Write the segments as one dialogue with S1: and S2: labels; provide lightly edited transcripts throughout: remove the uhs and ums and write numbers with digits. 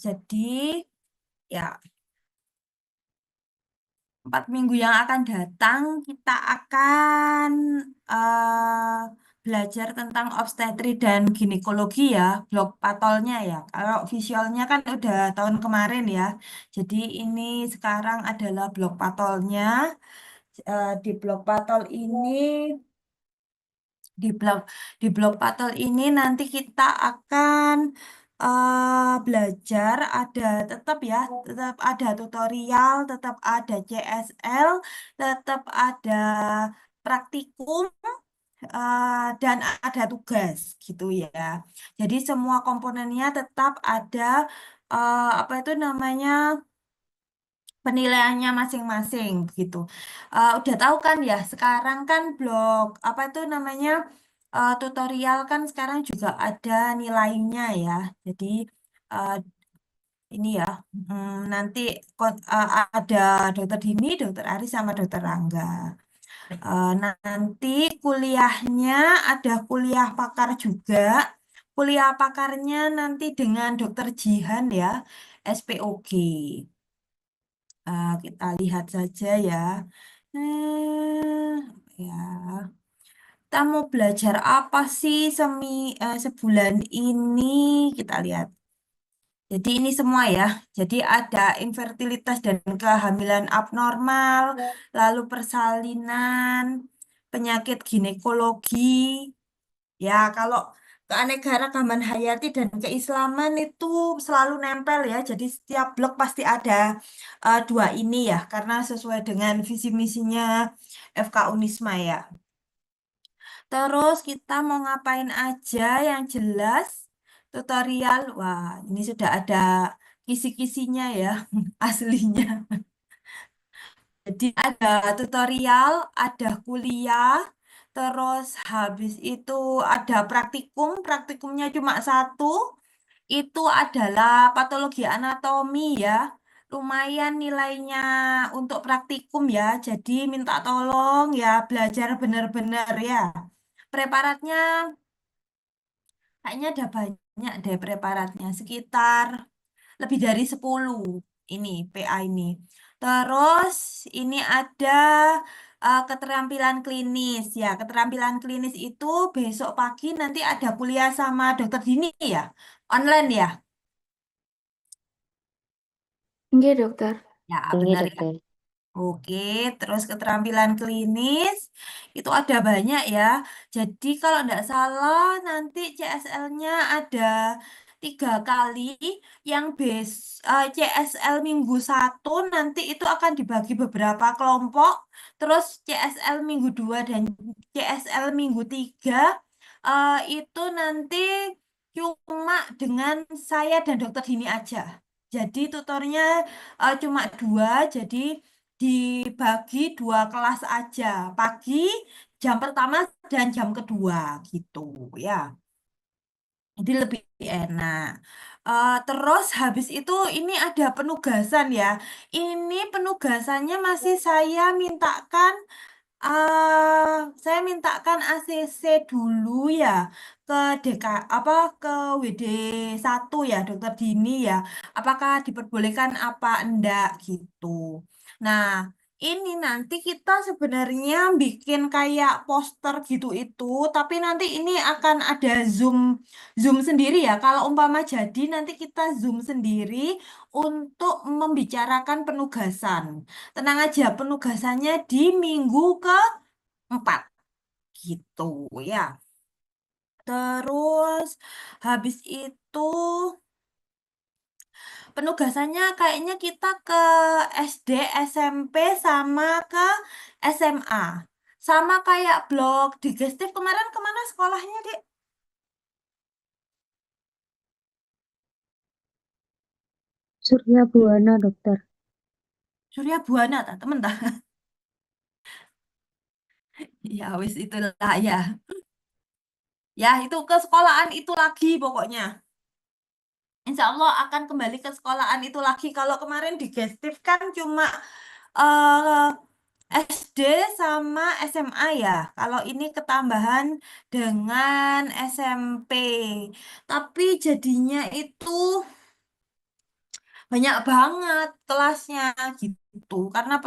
S1: Jadi ya 4 minggu yang akan datang kita akan eh, belajar tentang obstetri dan ginekologi ya, blok patolnya ya. Kalau visualnya kan udah tahun kemarin ya. Jadi ini sekarang adalah blok patolnya. Di blok patol ini di blog di blog Patel ini nanti kita akan belajar tetap ya, tetap ada tutorial, tetap ada CSL, tetap ada praktikum, dan ada tugas gitu ya. Jadi semua komponennya tetap ada, apa itu namanya, penilaiannya masing-masing gitu. Udah tahu kan ya, sekarang kan blog apa itu namanya, tutorial kan sekarang juga ada nilainya ya. Jadi uh, ini ya, nanti ada dokter Dini, dokter Ari sama dokter Rangga. Nanti kuliahnya ada kuliah pakar juga. Kuliah pakarnya nanti dengan dokter Jihan ya, SPOG. Kita lihat saja ya. Ya. Kita mau belajar apa sih sebulan ini? Kita lihat. Jadi ini semua ya. Jadi ada infertilitas dan kehamilan abnormal, lalu persalinan, penyakit ginekologi. Ya, kalau keanekaragaman hayati dan keislaman itu selalu nempel ya. Jadi setiap blok pasti ada dua ini ya, karena sesuai dengan visi misinya FK Unisma ya. Terus kita mau ngapain aja yang jelas tutorial. Wah, ini sudah ada kisi-kisinya ya, aslinya. Jadi ada tutorial, ada kuliah, terus habis itu ada praktikum, praktikumnya cuma satu, itu adalah patologi anatomi ya. Lumayan nilainya untuk praktikum ya, jadi minta tolong ya belajar benar-benar ya. Preparatnya kayaknya ada banyak deh preparatnya, sekitar lebih dari 10 ini PA ini. Terus ini ada keterampilan klinis ya. Keterampilan klinis itu besok pagi nanti ada kuliah sama dokter Dini ya. Online ya.
S2: Enggak, dokter.
S1: Ya,
S3: Tinggi
S1: benar ya.
S3: dokter.
S1: Oke, terus keterampilan klinis itu ada banyak ya. Jadi kalau tidak salah nanti CSL-nya ada 3 kali. Yang CSL minggu 1 nanti itu akan dibagi beberapa kelompok. Terus CSL minggu 2 dan CSL minggu 3 itu nanti cuma dengan saya dan dokter Dini aja. Jadi tutornya cuma 2, jadi dibagi 2 kelas aja, pagi jam pertama dan jam kedua gitu ya. Jadi lebih enak. Terus habis itu ini ada penugasan ya. Ini penugasannya masih eh, saya mintakan ACC dulu ya ke DK apa ke WD 1 ya Dokter Dini ya. Apakah diperbolehkan apa enggak gitu. Nah, ini nanti kita sebenarnya bikin kayak poster gitu itu, tapi nanti ini akan ada Zoom sendiri ya. Kalau umpama jadi nanti kita Zoom sendiri untuk membicarakan penugasan. Tenang aja, penugasannya di minggu ke-4 gitu ya. Terus habis itu penugasannya kayaknya kita ke SD, SMP sama ke SMA. Sama kayak blog digestif kemarin kemana sekolahnya, Dek?
S3: Surya Buana dokter.
S1: Surya Buana ta, temen ta? Ya wis itulah ya. Ya itu ke sekolahan itu lagi pokoknya. Insya Allah akan kembali ke sekolahan itu lagi. Kalau kemarin digestif kan cuma SD sama SMA ya. Kalau ini ketambahan dengan SMP. Tapi jadinya itu banyak banget kelasnya gitu. Karena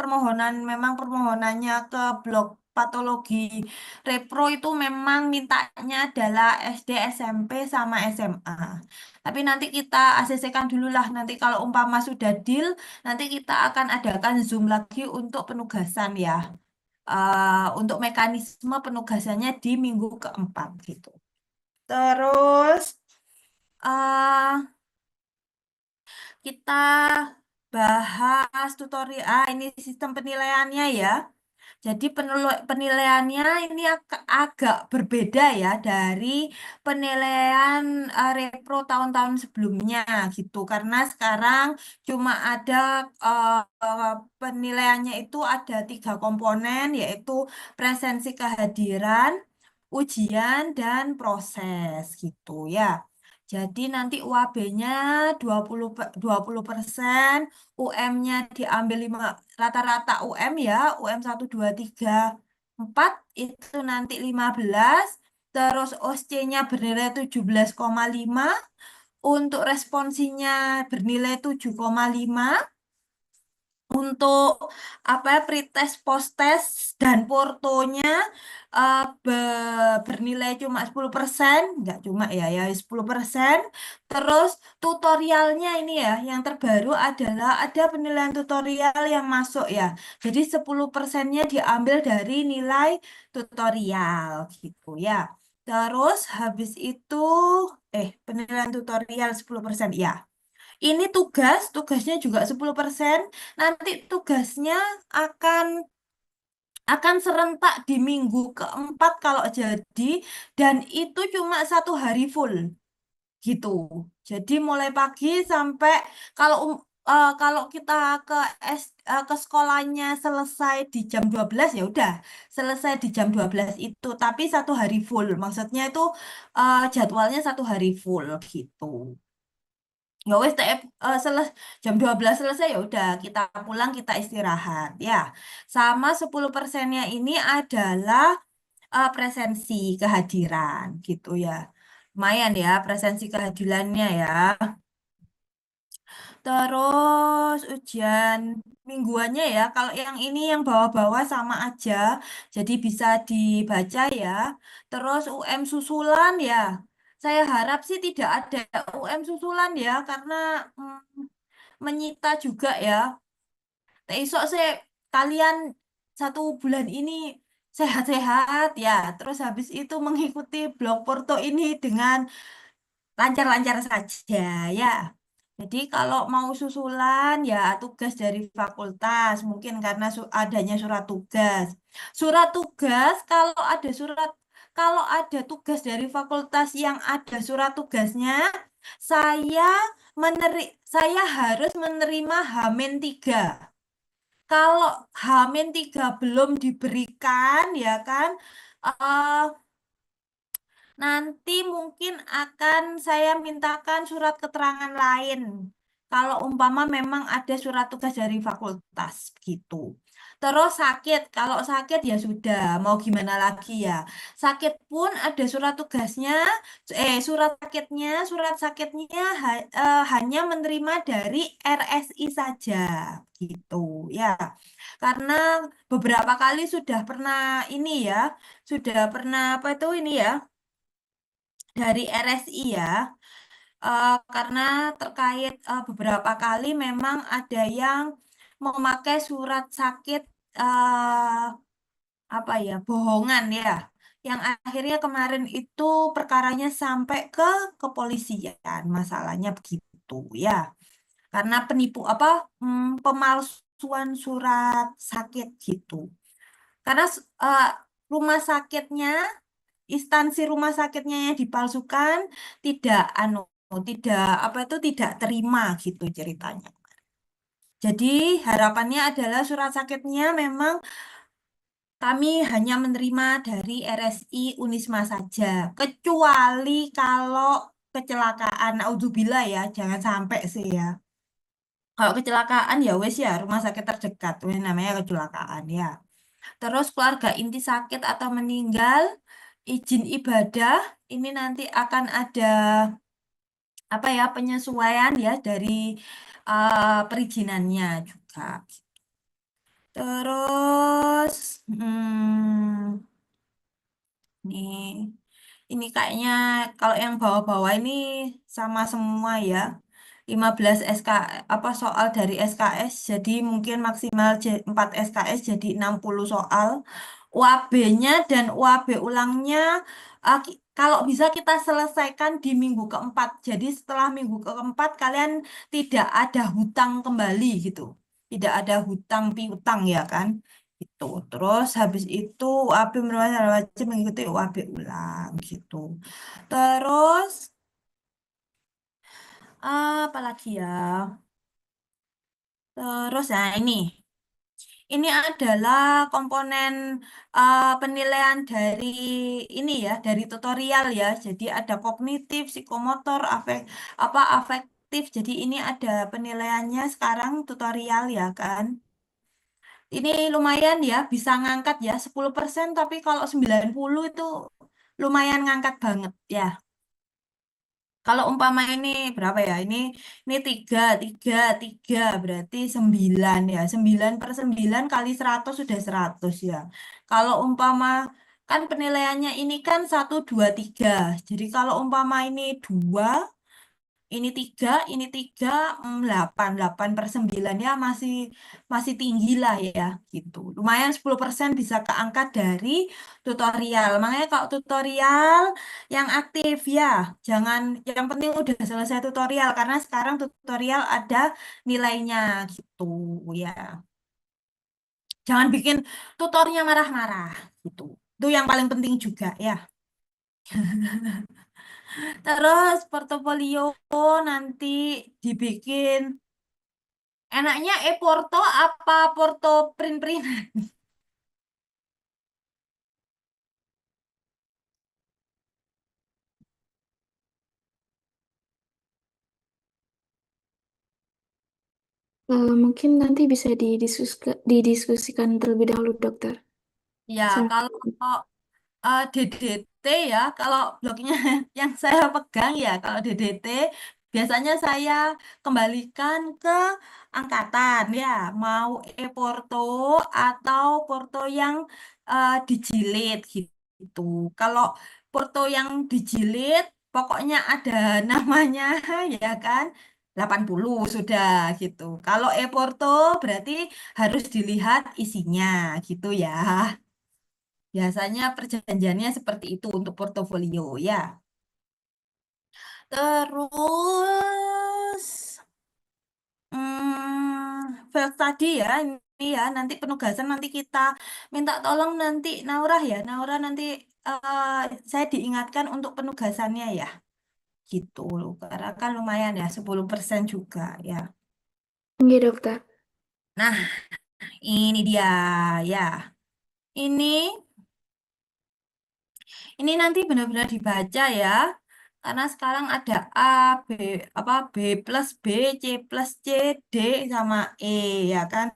S1: memang permohonannya ke blok patologi repro itu memang mintanya adalah SD, SMP, sama SMA. Tapi nanti kita ACC-kan dulu lah. Nanti kalau umpama sudah deal, nanti kita akan adakan Zoom lagi untuk penugasan ya. Untuk mekanisme penugasannya di minggu keempat gitu. Terus eh kita bahas tutorial. Ini sistem penilaiannya ya. Jadi penilaiannya ini agak berbeda ya dari penilaian repro tahun-tahun sebelumnya gitu. Karena sekarang cuma ada penilaiannya itu ada 3 komponen, yaitu presensi kehadiran, ujian, dan proses gitu ya. Jadi nanti UAB-nya 20%, UM-nya diambil 5, rata-rata UM ya, UM 1, 2, 3, 4 itu nanti 15, terus OSC-nya bernilai 17,5, untuk responsinya bernilai 7,5, untuk apa ya, pretest, posttest, dan portonya bernilai cuma 10%, nggak cuma ya 10%. Terus tutorialnya ini ya, yang terbaru adalah ada penilaian tutorial yang masuk ya. Jadi 10%-nya diambil dari nilai tutorial gitu ya. Terus habis itu penilaian tutorial 10% ya. Ini tugasnya juga 10%. Nanti tugasnya akan akan serentak di minggu keempat kalau jadi, dan itu cuma 1 hari full gitu. Jadi mulai pagi sampai kalau kalau kita ke ke sekolahnya selesai di jam 12 ya udah selesai di jam 12 itu, tapi 1 hari full. Maksudnya itu jadwalnya 1 hari full gitu. Ya wes jam 12 selesai ya udah kita pulang, kita istirahat ya. Sama 10%-nya ini adalah presensi kehadiran gitu ya. Lumayan ya presensi kehadirannya ya. Terus ujian mingguannya ya, kalau yang ini yang bawah-bawah sama aja, jadi bisa dibaca ya. Terus UM susulan ya, saya harap sih tidak ada UM susulan ya, karena menyita juga ya. Esok saya kalian 1 bulan ini sehat-sehat ya. Terus habis itu mengikuti blog Porto ini dengan lancar-lancar saja ya. Jadi kalau mau susulan ya tugas dari fakultas, mungkin karena adanya surat tugas. Surat tugas kalau ada tugas dari fakultas yang ada surat tugasnya, saya saya harus menerima H-3. Kalau H-3 belum diberikan ya kan, eh, nanti mungkin akan saya mintakan surat keterangan lain. Kalau umpama memang ada surat tugas dari fakultas gitu. Terus sakit, kalau sakit ya sudah, mau gimana lagi ya. Sakit pun ada surat tugasnya, surat sakitnya hanya menerima dari RSI saja gitu ya. Karena beberapa kali sudah pernah ini ya, sudah pernah apa itu ini ya, dari RSI ya, karena terkait beberapa kali memang ada yang memakai surat sakit eh, apa ya, bohongan ya, yang akhirnya kemarin itu perkaranya sampai ke kepolisian, masalahnya begitu ya, karena pemalsuan surat sakit gitu, karena rumah sakitnya, instansi rumah sakitnya yang dipalsukan tidak tidak apa itu tidak terima gitu ceritanya. Jadi harapannya adalah surat sakitnya memang kami hanya menerima dari RSI Unisma saja, kecuali kalau kecelakaan. Naudzubillah ya, jangan sampai sih ya. Kalau kecelakaan ya wes ya rumah sakit terdekat, wes namanya kecelakaan ya. Terus keluarga inti sakit atau meninggal, izin ibadah, ini nanti akan ada apa ya penyesuaian ya dari perizinannya juga. Terus, nih, ini kayaknya kalau yang bawah-bawah ini sama semua ya. 15 SK apa soal dari SKS jadi mungkin maksimal 4 SKS jadi 60 soal. UAB-nya dan UAB ulangnya kalau bisa kita selesaikan di minggu keempat. Jadi setelah minggu keempat kalian tidak ada hutang kembali gitu. Tidak ada hutang piutang ya kan? Gitu. Terus habis itu UAB merupakan wajib mengikuti UAB ulang gitu. Terus apa lagi ya? Terus nah ini adalah komponen penilaian dari ini ya, dari tutorial ya. Jadi ada kognitif, psikomotor, afektif. Jadi ini ada penilaiannya sekarang tutorial ya kan. Ini lumayan ya, bisa ngangkat ya 10%, tapi kalau 90 itu lumayan ngangkat banget ya. Kalau umpama ini berapa ya? Ini 3 berarti 9 ya. 9/9 kali 100 sudah 100 ya. Kalau umpama kan penilaiannya ini kan 1, 2, 3. Jadi kalau umpama ini 2 ini tiga, 8/9 ya masih masih tinggi lah ya gitu. Lumayan 10% bisa keangkat dari tutorial. Makanya kalau tutorial yang aktif ya, jangan yang penting udah selesai tutorial karena sekarang tutorial ada nilainya gitu ya. Jangan bikin tutornya marah-marah gitu. Itu yang paling penting juga ya. Terus portofolio nanti dibikin enaknya e-porto apa porto print-print?
S2: Mungkin nanti bisa didiskusikan terlebih dahulu, dokter.
S1: Ya,
S2: Sa-
S1: kalau DDT ya, kalau blognya yang saya pegang ya, kalau DDT biasanya saya kembalikan ke angkatan ya, mau e-porto atau porto yang dijilid gitu. Kalau porto yang dijilid, pokoknya ada namanya ya kan, 80 sudah gitu. Kalau e-porto berarti harus dilihat isinya gitu ya. Biasanya perjanjiannya seperti itu untuk portofolio ya. Terus, file tadi ya, ini ya, nanti penugasan nanti kita minta tolong nanti Naura ya. Naura nanti eh, saya diingatkan untuk penugasannya ya. Gitu. Karena kan lumayan ya, 10% juga ya.
S2: Iya, dokter.
S1: Nah, ini dia ya. Ini Ini nanti benar-benar dibaca ya. Karena sekarang ada A, B, B plus B, C plus C, D sama E ya kan.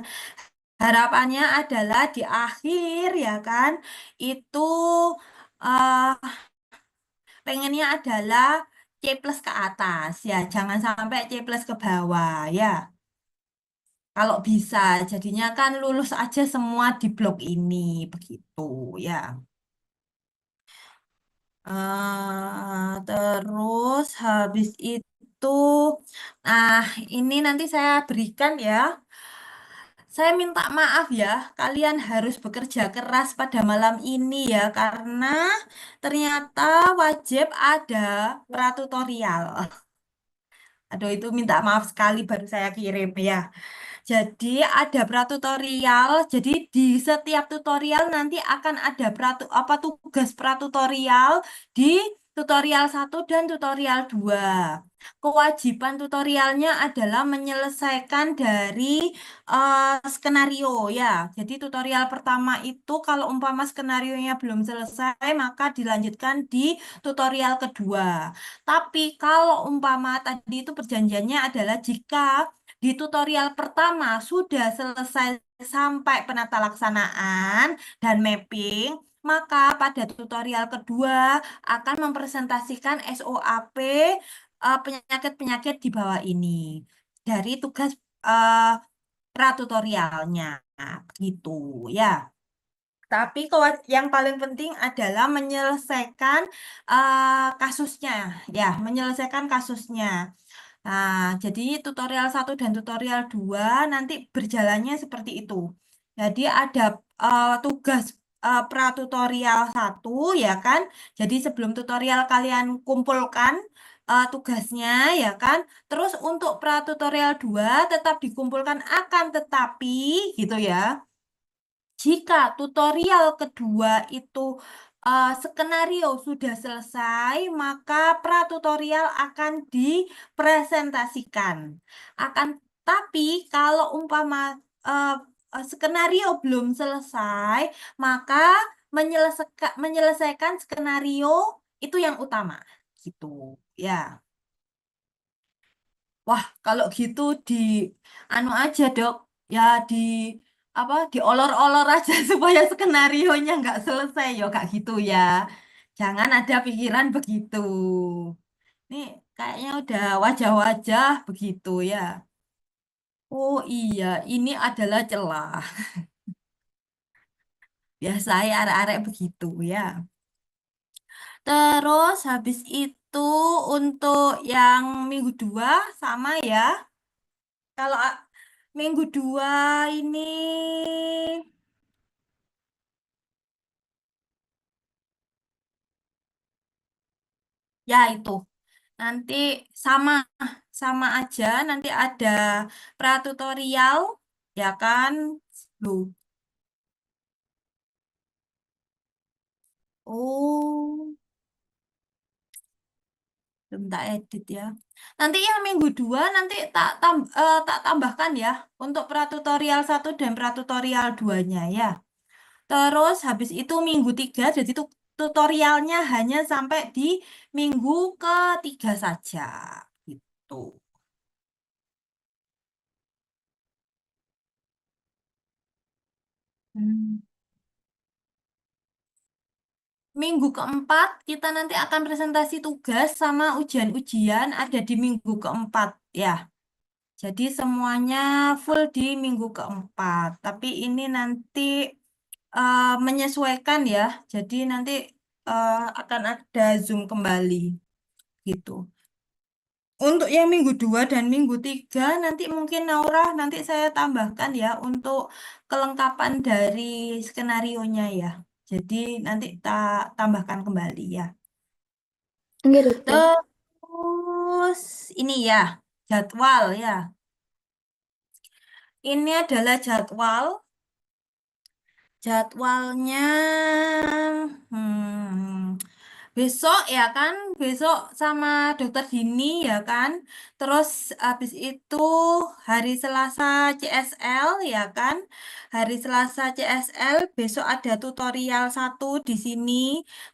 S1: Harapannya adalah di akhir ya kan. Itu eh pengennya adalah C plus ke atas ya. Jangan sampai C plus ke bawah ya. Kalau bisa, jadinya kan lulus aja semua di blok ini begitu ya. Terus habis itu, nah ini nanti saya berikan ya. Saya minta maaf ya, kalian harus bekerja keras pada malam ini ya, karena ternyata wajib ada pratutorial. Aduh, itu minta maaf sekali baru saya kirim ya. Jadi ada pratutorial. Jadi di setiap tutorial nanti akan ada tugas pratutorial di tutorial 1 dan tutorial 2. Kewajiban tutorialnya adalah menyelesaikan dari skenario ya. Jadi tutorial pertama itu kalau umpama skenarionya belum selesai maka dilanjutkan di tutorial kedua. Tapi kalau umpama tadi itu perjanjiannya adalah jika di tutorial pertama sudah selesai sampai penata laksanaan dan mapping, maka pada tutorial kedua akan mempresentasikan SOAP penyakit-penyakit di bawah ini dari tugas eh, pratutorialnya gitu ya. Tapi yang paling penting adalah menyelesaikan kasusnya, ya, menyelesaikan kasusnya. Nah, jadi tutorial 1 dan tutorial 2 nanti berjalannya seperti itu. Jadi ada tugas pratutorial 1 ya kan. Jadi sebelum tutorial kalian kumpulkan tugasnya ya kan. Terus untuk pratutorial 2 tetap dikumpulkan akan tetapi gitu ya. Jika tutorial kedua itu skenario sudah selesai, maka pratutorial akan dipresentasikan. Akan tapi kalau umpama eh, skenario belum selesai, maka menyelesaikan skenario itu yang utama, gitu. Ya. Wah, kalau gitu di anu aja, Dok. Ya di apa diolor-olor aja supaya skenarionya nggak selesai ya kak gitu ya. Jangan ada pikiran begitu. Nih kayaknya udah wajah-wajah begitu ya. Oh iya, ini adalah celah. Biasa ya arek-arek begitu ya. Terus habis itu untuk yang minggu 2 sama ya. Kalau minggu 2 ini ya itu nanti sama sama aja nanti ada pratutorial ya kan. Loh. Oh, belum tak edit ya. Nanti yang minggu 2 nanti tak tambahkan ya untuk pratutorial 1 dan pratutorial 2-nya ya. Terus habis itu minggu 3 jadi tutorialnya hanya sampai di minggu ketiga saja gitu. Hmm. Minggu keempat kita nanti akan presentasi tugas sama ujian-ujian ada di minggu keempat ya. Jadi semuanya full di minggu keempat. Tapi ini nanti menyesuaikan ya. Jadi nanti akan ada Zoom kembali gitu. Untuk yang minggu 2 dan minggu 3 nanti mungkin Naura nanti saya tambahkan ya untuk kelengkapan dari skenarionya ya. Jadi nanti tak tambahkan kembali ya.
S2: Enggak, dokter.
S1: Terus ini ya jadwal ya. Ini adalah jadwalnya. Hmm, besok ya kan, besok sama Dokter Dini ya kan. Terus habis itu hari Selasa CSL ya kan. Hari Selasa CSL besok ada tutorial 1 di sini.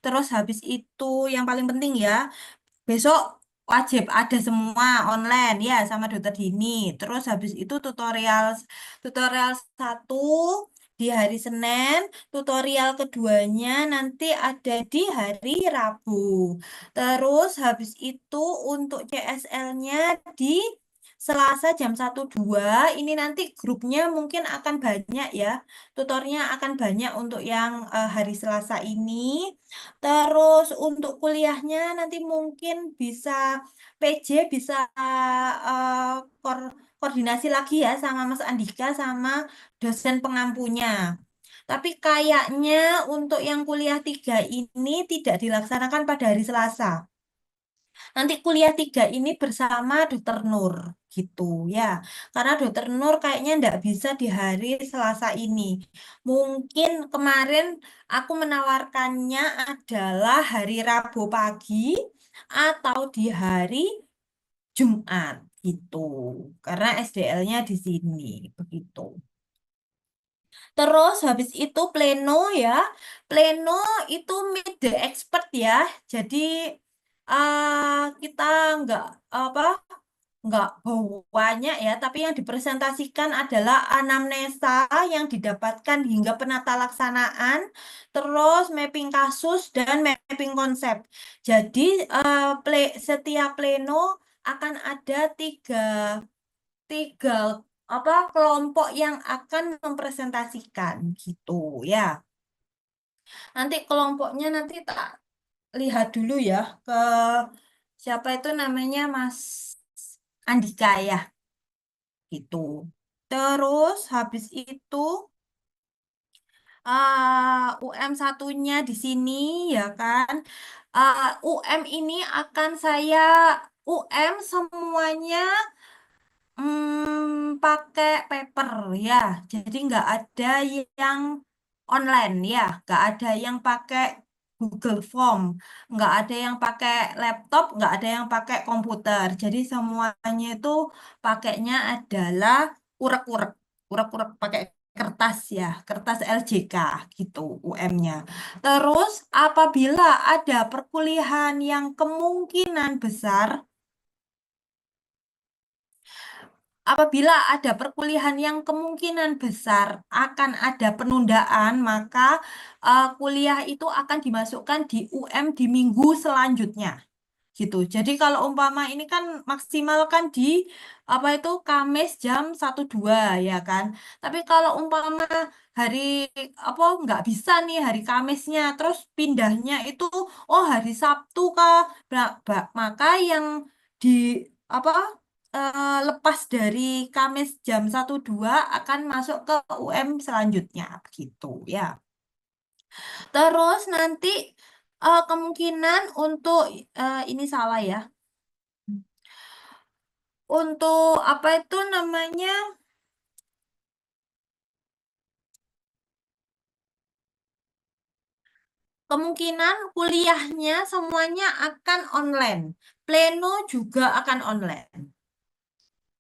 S1: Terus habis itu yang paling penting ya, besok wajib ada semua online ya sama Dokter Dini. Terus habis itu tutorial tutorial 1 di hari Senin, tutorial keduanya nanti ada di hari Rabu. Terus habis itu untuk CSL-nya di Selasa jam 1 2 ini nanti grupnya mungkin akan banyak ya. Tutornya akan banyak untuk yang hari Selasa ini. Terus untuk kuliahnya nanti mungkin bisa PJ bisa koordinasi lagi ya sama Mas Andika sama dosen pengampunya. Tapi kayaknya untuk yang kuliah 3 ini tidak dilaksanakan pada hari Selasa. Nanti kuliah 3 ini bersama Dokter Nur gitu ya. Karena Dokter Nur kayaknya ndak bisa di hari Selasa ini. Mungkin kemarin aku menawarkannya adalah hari Rabu pagi atau di hari Jumat gitu. Karena SDL-nya di sini begitu. Terus habis itu pleno ya. Pleno itu meet the expert ya. Jadi kita nggak apa nggak banyak ya, tapi yang dipresentasikan adalah anamnesa yang didapatkan hingga penata laksanaan, terus mapping kasus dan mapping konsep. Jadi setiap pleno akan ada tiga kelompok yang akan mempresentasikan gitu ya. Nanti kelompoknya nanti tak lihat dulu ya ke siapa itu namanya Mas Andika ya gitu. Terus habis itu UM satunya di sini ya kan. UM ini akan saya UM semuanya pakai paper ya. Jadi nggak ada yang online ya, nggak ada yang pakai Google Form, nggak ada yang pakai laptop, nggak ada yang pakai komputer. Jadi semuanya itu pakainya adalah urek-urek, urek-urek pakai kertas ya, kertas LJK gitu UM-nya. Terus apabila ada perkuliahan yang kemungkinan besar Apabila ada perkuliahan yang kemungkinan besar akan ada penundaan, maka kuliah itu akan dimasukkan di UM di minggu selanjutnya. Gitu. Jadi kalau umpama ini kan maksimal kan di apa itu Kamis jam 1-2 ya kan. Tapi kalau umpama hari apa nggak bisa nih hari Kamisnya terus pindahnya itu hari Sabtu kah. Maka yang di apa lepas dari Kamis jam 1-2 akan masuk ke UM selanjutnya gitu ya. Terus nanti kemungkinan untuk ini salah ya. Untuk apa itu namanya? Kemungkinan kuliahnya semuanya akan online. Pleno juga akan online.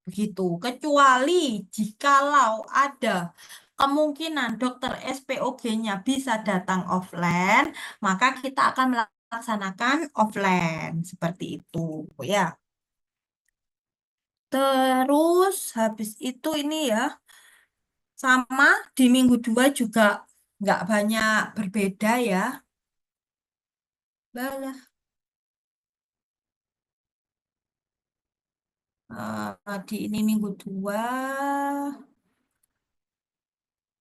S1: Begitu. Kecuali jikalau ada kemungkinan dokter SPOG-nya bisa datang offline, maka kita akan melaksanakan offline. Seperti itu ya. Terus habis itu ini ya. Sama di minggu 2 juga nggak banyak berbeda ya. Lah, di ini minggu 2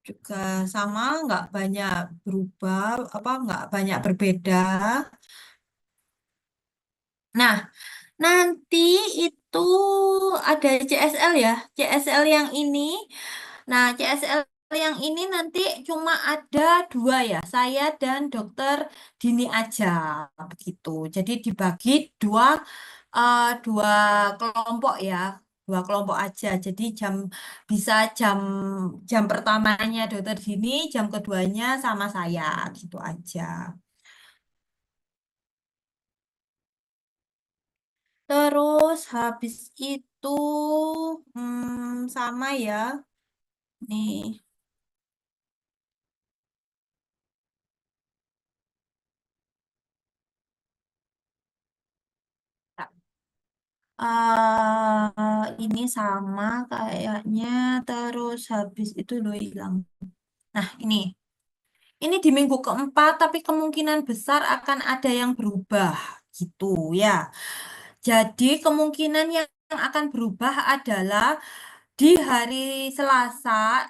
S1: juga sama nggak banyak berubah, nggak banyak berbeda. Nah, nanti itu ada CSL ya. CSL yang ini. Nah, CSL yang ini nanti cuma ada 2 ya. Saya dan dokter Dini aja begitu. Jadi dibagi dua kelompok ya. 2 kelompok aja. Jadi bisa jam jam pertamanya dokter Dini, jam keduanya sama saya gitu aja. Terus habis itu sama ya. Nih. Ini sama kayaknya. Terus habis itu lo hilang. Nah, ini. Ini di minggu keempat, tapi kemungkinan besar akan ada yang berubah. Gitu ya. Jadi kemungkinan yang akan berubah adalah di hari Selasa,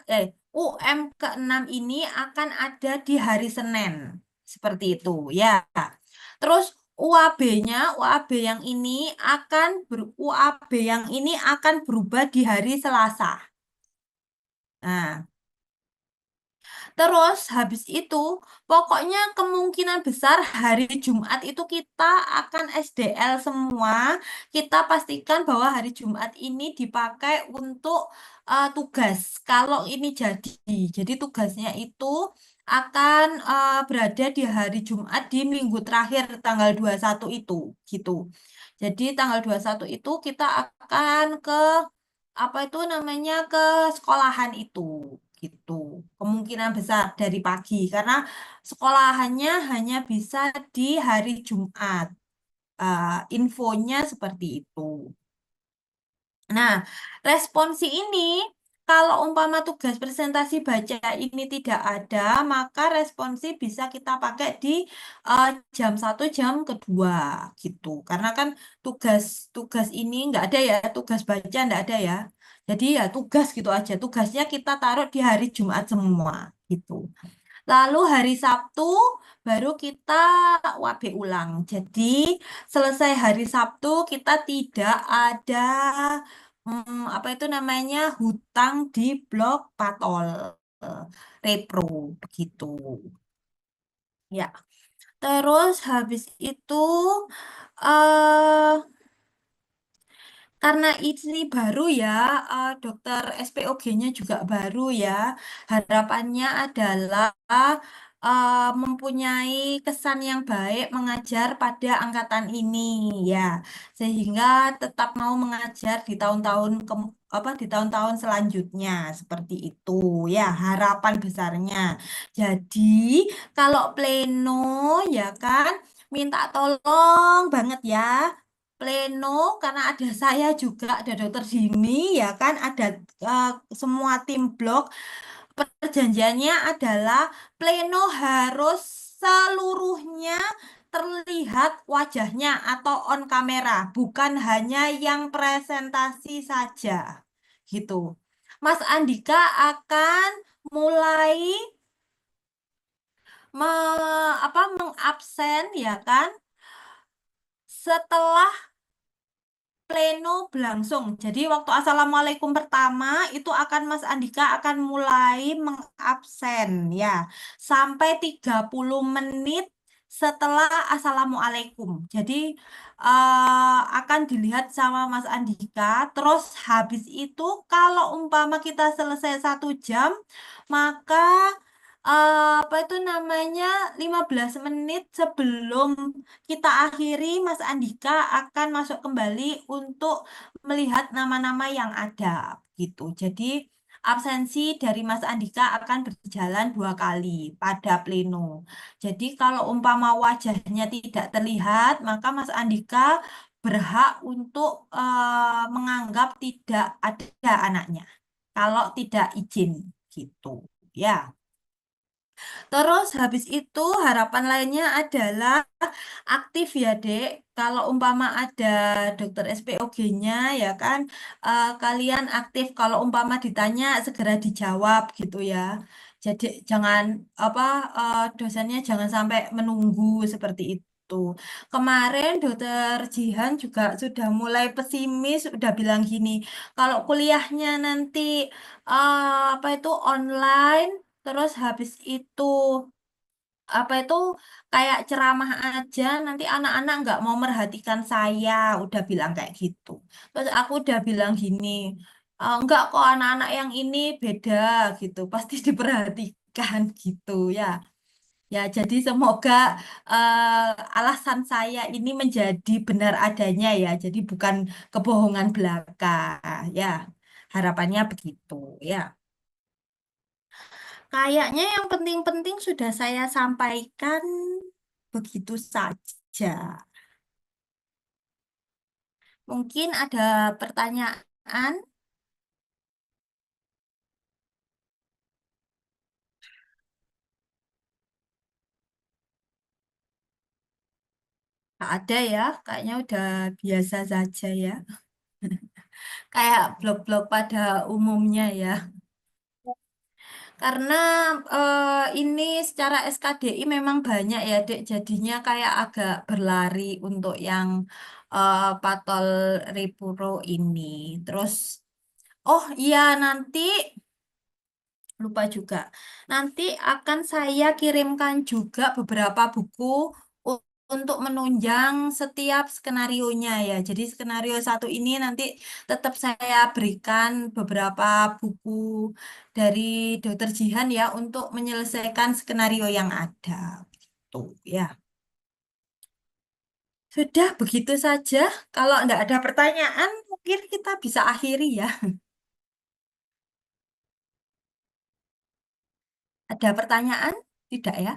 S1: UM ke-6 ini akan ada di hari Senin. Seperti itu ya. Terus UAB yang ini UAB yang ini akan berubah di hari Selasa. Nah, terus habis itu pokoknya kemungkinan besar hari Jumat itu kita akan SDL semua. Kita pastikan bahwa hari Jumat ini dipakai untuk tugas. Kalau ini jadi tugasnya itu akan berada di hari Jumat di minggu terakhir tanggal 21 itu gitu. Jadi tanggal 21 itu kita akan ke apa itu namanya ke sekolahan itu gitu. Kemungkinan besar dari pagi karena sekolahannya hanya bisa di hari Jumat. Infonya seperti itu. Nah, responsi ini kalau umpama tugas presentasi baca ini tidak ada, maka responsi bisa kita pakai di jam 1, jam kedua gitu. Karena kan tugas ini nggak ada ya, tugas baca nggak ada ya. Jadi ya tugas gitu aja. Tugasnya kita taruh di hari Jumat semua gitu. Lalu hari Sabtu baru kita WAB ulang. Jadi selesai hari Sabtu kita tidak ada apa itu namanya hutang di blok Patol eh, Repro begitu. Ya. Terus habis itu eh karena ini baru ya, dokter SPOG-nya juga baru ya. Harapannya adalah mempunyai kesan yang baik mengajar pada angkatan ini ya, sehingga tetap mau mengajar di tahun-tahun di tahun-tahun selanjutnya seperti itu ya harapan besarnya. Jadi kalau pleno ya kan minta tolong banget ya pleno karena ada saya juga ada dokter Dini ya kan ada eh, semua tim blog perjanjiannya adalah pleno harus seluruhnya terlihat wajahnya atau on kamera bukan hanya yang presentasi saja gitu. Mas Andika akan mulai mengabsen ya kan setelah pleno berlangsung. Jadi waktu Assalamualaikum pertama itu akan Mas Andika akan mulai mengabsen ya sampai 30 menit setelah Assalamualaikum. Jadi akan dilihat sama Mas Andika. Terus habis itu kalau umpama kita selesai 1 jam, maka apa itu namanya 15 menit sebelum kita akhiri, Mas Andika akan masuk kembali untuk melihat nama-nama yang ada gitu. Jadi absensi dari Mas Andika akan berjalan 2 kali pada pleno. Jadi kalau umpama wajahnya tidak terlihat, maka Mas Andika berhak untuk menganggap tidak ada anaknya. Kalau tidak izin gitu. Ya. Terus habis itu harapan lainnya adalah aktif ya Dek. Kalau umpama ada dokter SPOG-nya ya kan kalian aktif kalau umpama ditanya segera dijawab gitu ya. Jadi jangan apa dosennya jangan sampai menunggu seperti itu. Kemarin dokter Jihan juga sudah mulai pesimis, sudah bilang gini, kalau kuliahnya nanti apa itu online, terus habis itu apa itu kayak ceramah aja nanti anak-anak nggak mau merhatikan saya udah bilang kayak gitu terus aku udah bilang gini enggak kok anak-anak yang ini beda gitu pasti diperhatikan gitu ya ya jadi semoga alasan saya ini menjadi benar adanya ya jadi bukan kebohongan belaka ya harapannya begitu ya. Kayaknya yang penting-penting sudah saya sampaikan begitu saja. Mungkin ada pertanyaan? Nggak ada ya, kayaknya udah biasa saja ya. Kayak blog-blog pada umumnya ya. Karena ini secara SKDI memang banyak ya, Dek. Jadinya kayak agak berlari untuk yang Patol Ripuro ini. Terus, oh iya nanti lupa juga. Nanti akan saya kirimkan juga beberapa buku untuk menunjang setiap skenarionya ya. Jadi skenario satu ini nanti tetap saya berikan beberapa buku dari Dokter Jihan ya untuk menyelesaikan skenario yang ada. Tuh ya. Sudah begitu saja. Kalau tidak ada pertanyaan, mungkin kita bisa akhiri ya. Ada pertanyaan? Tidak ya?